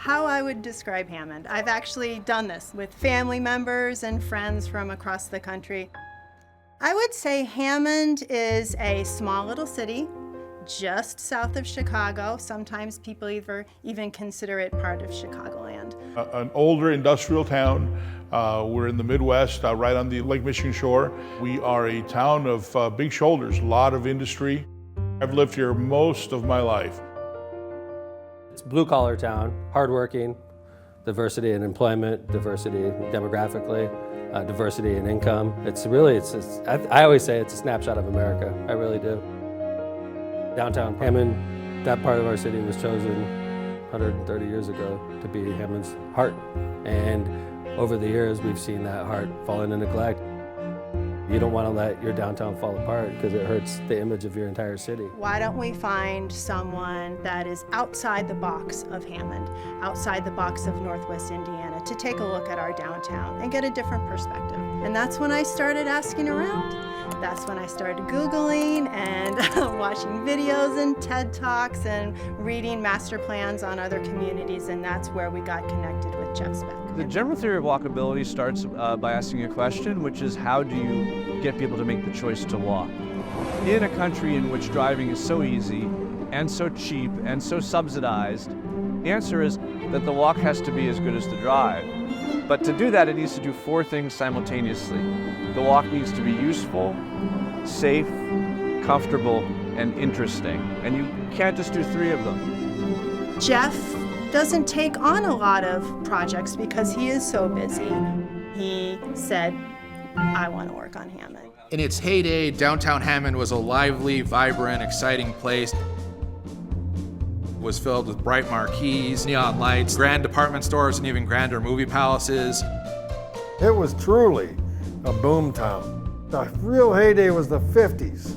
how I would describe Hammond. I've actually done this with family members and friends from across the country. I would say Hammond is a small little city just south of Chicago. Sometimes people even consider it part of Chicagoland. An older industrial town. We're in the Midwest, right on the Lake Michigan shore. We are a town of big shoulders, a lot of industry. I've lived here most of my life. It's a blue-collar town, hardworking, diversity in employment, diversity demographically, diversity in income. I always say it's a snapshot of America. I really do. Downtown Hammond, that part of our city was chosen 130 years ago to be Hammond's heart. And over the years, we've seen that heart fall into neglect. You don't want to let your downtown fall apart because it hurts the image of your entire city. Why don't we find someone that is outside the box of Hammond, outside the box of Northwest Indiana, to take a look at our downtown and get a different perspective? And that's when I started asking around. That's when I started Googling and watching videos and TED Talks and reading master plans on other communities, and that's where we got connected with Jeff Speck. The general theory of walkability starts by asking a question, which is how do you get people to make the choice to walk? In a country in which driving is so easy and so cheap and so subsidized, the answer is that the walk has to be as good as the drive. But to do that, it needs to do four things simultaneously. The walk needs to be useful, safe, comfortable, and interesting. And you can't just do three of them. Jeff doesn't take on a lot of projects because he is so busy. He said, I want to work on Hammond. In its heyday, downtown Hammond was a lively, vibrant, exciting place. It was filled with bright marquees, neon lights, grand department stores, and even grander movie palaces. It was truly a boom town. The real heyday was the 50s.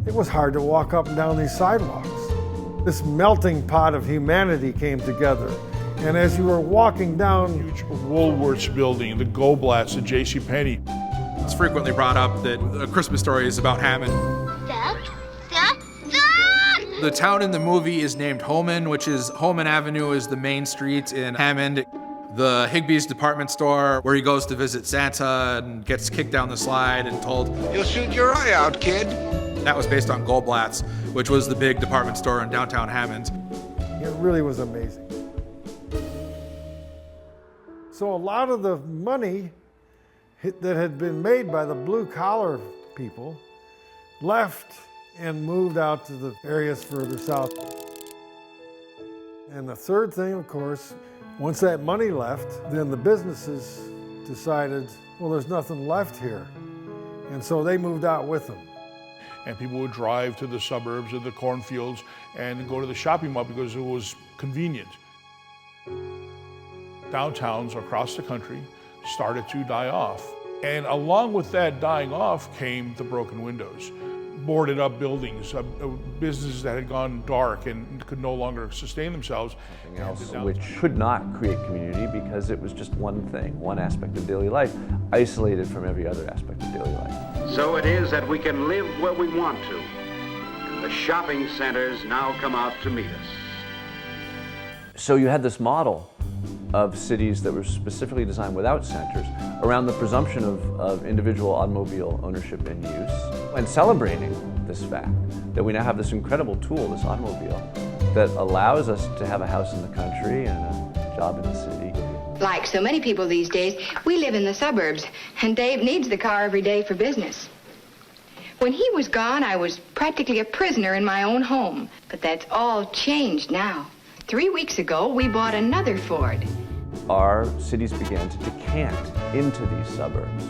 It was hard to walk up and down these sidewalks. This melting pot of humanity came together. And as you were walking down, Huge Woolworths building, the Goldblatt's, the JCPenney. It's frequently brought up that A Christmas Story is about Hammond. Stop! The town in the movie is named Holman, which is Holman Avenue is the main street in Hammond. The Higbee's department store, where he goes to visit Santa and gets kicked down the slide and told, "You'll shoot your eye out, kid." That was based on Goldblatt's, which was the big department store in downtown Hammond. it really was amazing. So a lot of the money that had been made by the blue-collar people left and moved out to the areas further south. And the third thing, of course, once that money left, then the businesses decided, well, there's nothing left here. And so they moved out with them. And people would drive to the suburbs or the cornfields and go to the shopping mall because it was convenient. Downtowns across the country started to die off. And along with that dying off came the broken windows, boarded up buildings, businesses that had gone dark and could no longer sustain themselves. Something else which could not create community because it was just one thing, one aspect of daily life, isolated from every other aspect of daily life. So it is that we can live where we want to. The shopping centers now come out to meet us. So you had this model of cities that were specifically designed without centers around the presumption of individual automobile ownership and use, and celebrating this fact that we now have this incredible tool, this automobile, that allows us to have a house in the country and a job in the city. Like so many people these days, we live in the suburbs, and Dave needs the car every day for business. When he was gone, I was practically a prisoner in my own home, but that's all changed now. 3 weeks ago, we bought another Ford. Our cities began to decant into these suburbs.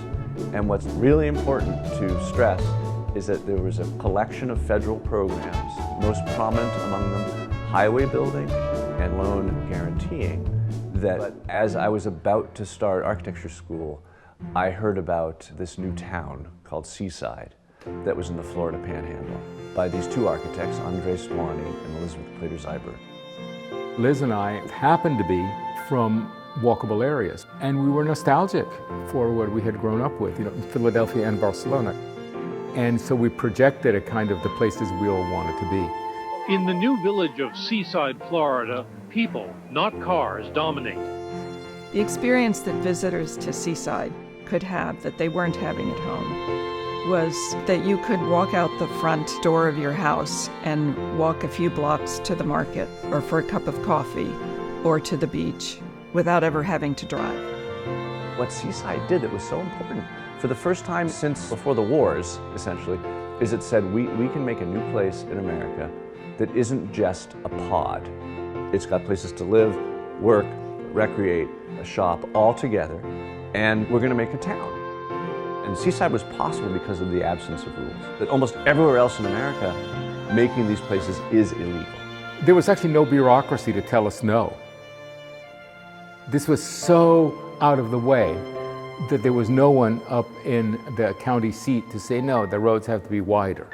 And what's really important to stress is that there was a collection of federal programs, most prominent among them highway building and loan guaranteeing, that as I was about to start architecture school, I heard about this new town called Seaside that was in the Florida Panhandle by these two architects, Andres Swanee and Elizabeth Plater-Zyber. Liz and I happened to be from walkable areas, and we were nostalgic for what we had grown up with, Philadelphia and Barcelona. And so we projected a kind of the places we all wanted to be. In the new village of Seaside, Florida, people, not cars, dominate. The experience that visitors to Seaside could have that they weren't having at home was that you could walk out the front door of your house and walk a few blocks to the market or for a cup of coffee or to the beach without ever having to drive. What Seaside did that was so important, for the first time since before the wars, essentially, is it said we can make a new place in America that isn't just a pod. It's got places to live, work, recreate, shop all together, and we're going to make a town. And Seaside was possible because of the absence of rules. That almost everywhere else in America, making these places is illegal. There was actually no bureaucracy to tell us no. This was so out of the way that there was no one up in the county seat to say, no, the roads have to be wider.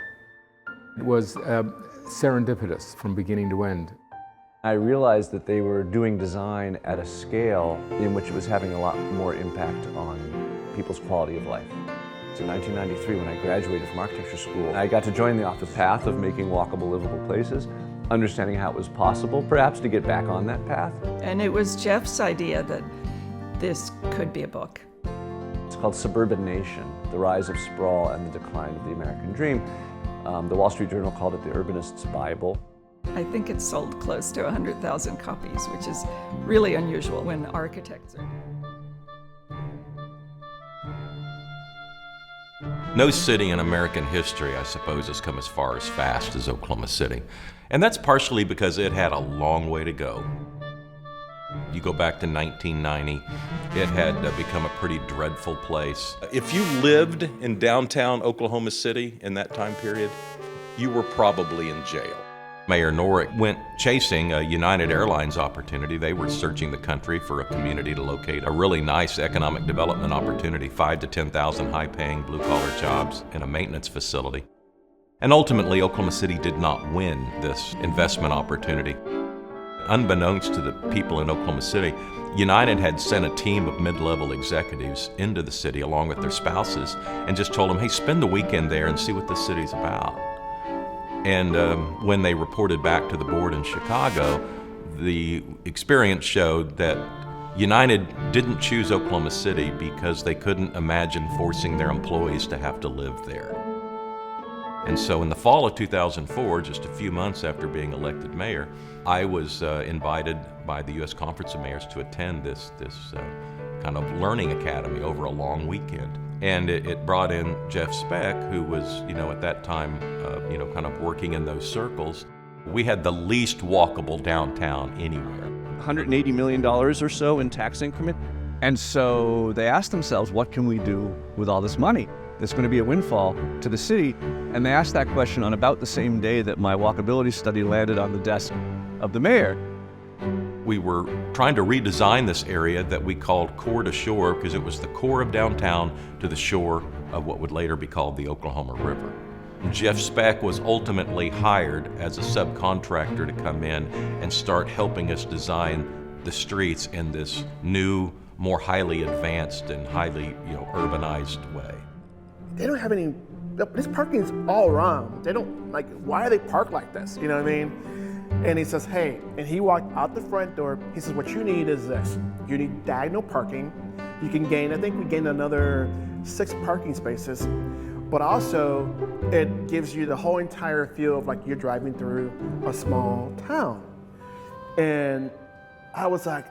It was serendipitous from beginning to end. I realized that they were doing design at a scale in which it was having a lot more impact on people's quality of life. So in 1993, when I graduated from architecture school, I got to join the path of making walkable, livable places, understanding how it was possible, perhaps, to get back on that path. And it was Jeff's idea that this could be a book. It's called Suburban Nation, The Rise of Sprawl and the Decline of the American Dream. The Wall Street Journal called it the Urbanist's Bible. I think it sold close to 100,000 copies, which is really unusual when architects are. No city in American history, I suppose, has come as far as fast as Oklahoma City. And that's partially because it had a long way to go. You go back to 1990, it had become a pretty dreadful place. If you lived in downtown Oklahoma City in that time period, you were probably in jail. Mayor Norrick went chasing a United Airlines opportunity. They were searching the country for a community to locate a really nice economic development opportunity, 5,000 to 10,000 high-paying blue-collar jobs in a maintenance facility. And ultimately, Oklahoma City did not win this investment opportunity. Unbeknownst to the people in Oklahoma City, United had sent a team of mid-level executives into the city along with their spouses and just told them, hey, spend the weekend there and see what this city's about. And when they reported back to the board in Chicago, the experience showed that United didn't choose Oklahoma City because they couldn't imagine forcing their employees to have to live there. And so in the fall of 2004, just a few months after being elected mayor, I was invited by the U.S. Conference of Mayors to attend this kind of learning academy over a long weekend. And it brought in Jeff Speck, who was, at that time, kind of working in those circles. We had the least walkable downtown anywhere. $180 million or so in tax increment. And so they asked themselves, what can we do with all this money? There's going to be a windfall to the city. And they asked that question on about the same day that my walkability study landed on the desk of the mayor. We were trying to redesign this area that we called core to shore because it was the core of downtown to the shore of what would later be called the Oklahoma River. Jeff Speck was ultimately hired as a subcontractor to come in and start helping us design the streets in this new, more highly advanced and highly urbanized way. They don't have any, this parking's all wrong. They don't, why are they parked like this? You know what I mean? And he says, hey, and he walked out the front door. He says, what you need is this. You need diagonal parking. You can gain, I think we gained another 6 parking spaces, but also it gives you the whole entire feel of like you're driving through a small town. And I was like,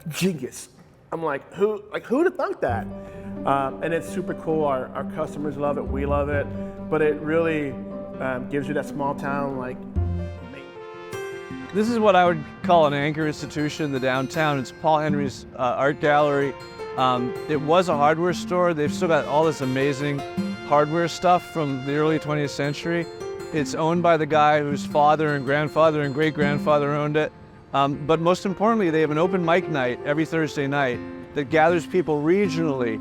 genius. I'm like, who'd have thought that? And it's super cool. Our customers love it, we love it, but it really gives you that small town This is what I would call an anchor institution in the downtown. It's Paul Henry's art gallery. It was a hardware store. They've still got all this amazing hardware stuff from the early 20th century. It's owned by the guy whose father and grandfather and great-grandfather owned it. But most importantly, they have an open mic night every Thursday night that gathers people regionally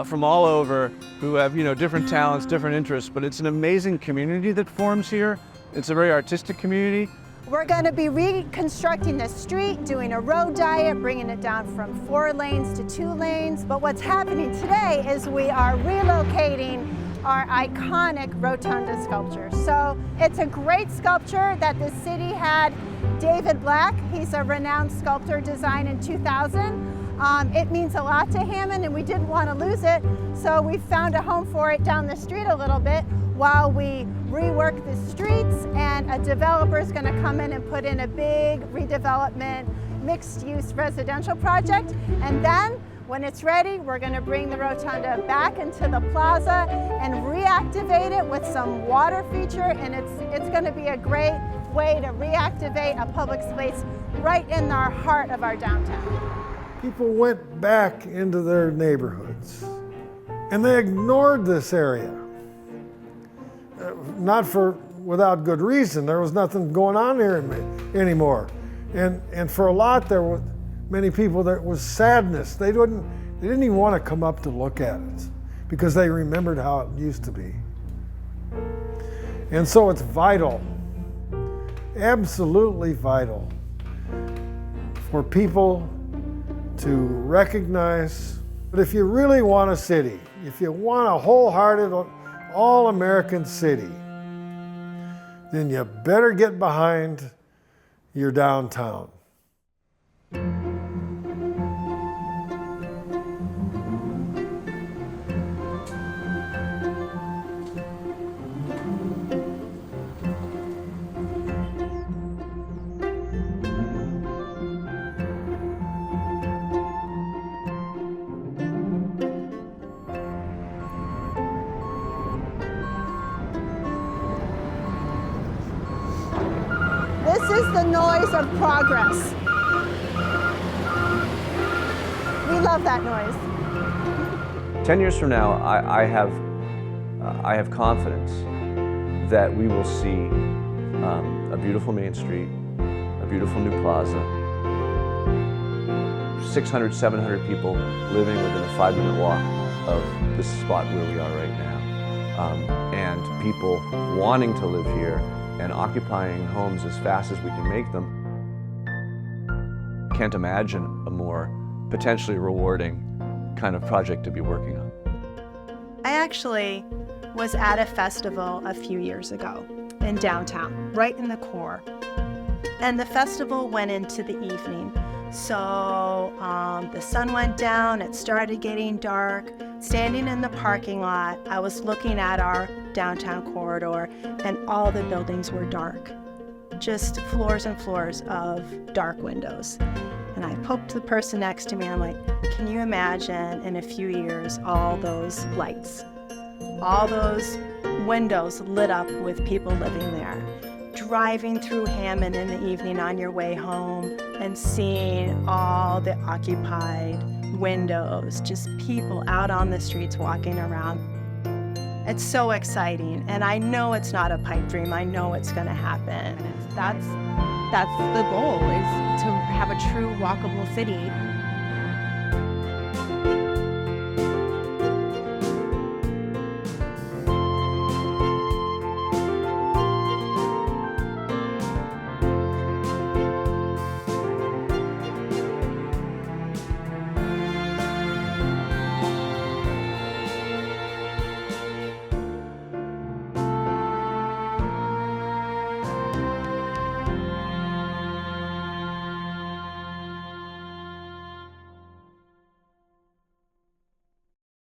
from all over who have different talents, different interests. But it's an amazing community that forms here. It's a very artistic community. We're going to be reconstructing the street, doing a road diet, bringing it down from 4 lanes to 2 lanes. But what's happening today is we are relocating our iconic rotunda sculpture. So it's a great sculpture that the city had David Black. He's a renowned sculptor, designed in 2000. It means a lot to Hammond, and we didn't want to lose it, so we found a home for it down the street a little bit while we rework the streets, and a developer is going to come in and put in a big redevelopment, mixed-use residential project, and then when it's ready, we're going to bring the rotunda back into the plaza and reactivate it with some water feature, and it's going to be a great way to reactivate a public space right in our heart of our downtown. People went back into their neighborhoods and they ignored this area. Not without good reason. There was nothing going on here anymore. And for a lot, there were many people, there was sadness. They didn't even want to come up to look at it because they remembered how it used to be. And so it's vital, absolutely vital, for people to recognize that if you really want a city, if you want a wholehearted, all-American city, then you better get behind your downtown. This is the noise of progress. We love that noise. 10 years from now, I have confidence that we will see a beautiful Main Street, a beautiful new plaza, 600, 700 people living within a 5-minute walk of this spot where we are right now, and people wanting to live here and occupying homes as fast as we can make them. Can't imagine a more potentially rewarding kind of project to be working on. I actually was at a festival a few years ago in downtown, right in the core. And the festival went into the evening. So the sun went down, it started getting dark. Standing in the parking lot, I was looking at our downtown corridor, and all the buildings were dark. Just floors and floors of dark windows. And I poked the person next to me, and I'm like, can you imagine in a few years all those lights, all those windows lit up with people living there? Driving through Hammond in the evening on your way home and seeing all the occupied windows, just people out on the streets walking around. It's so exciting, and I know it's not a pipe dream. I know it's going to happen. That's the goal, is to have a true walkable city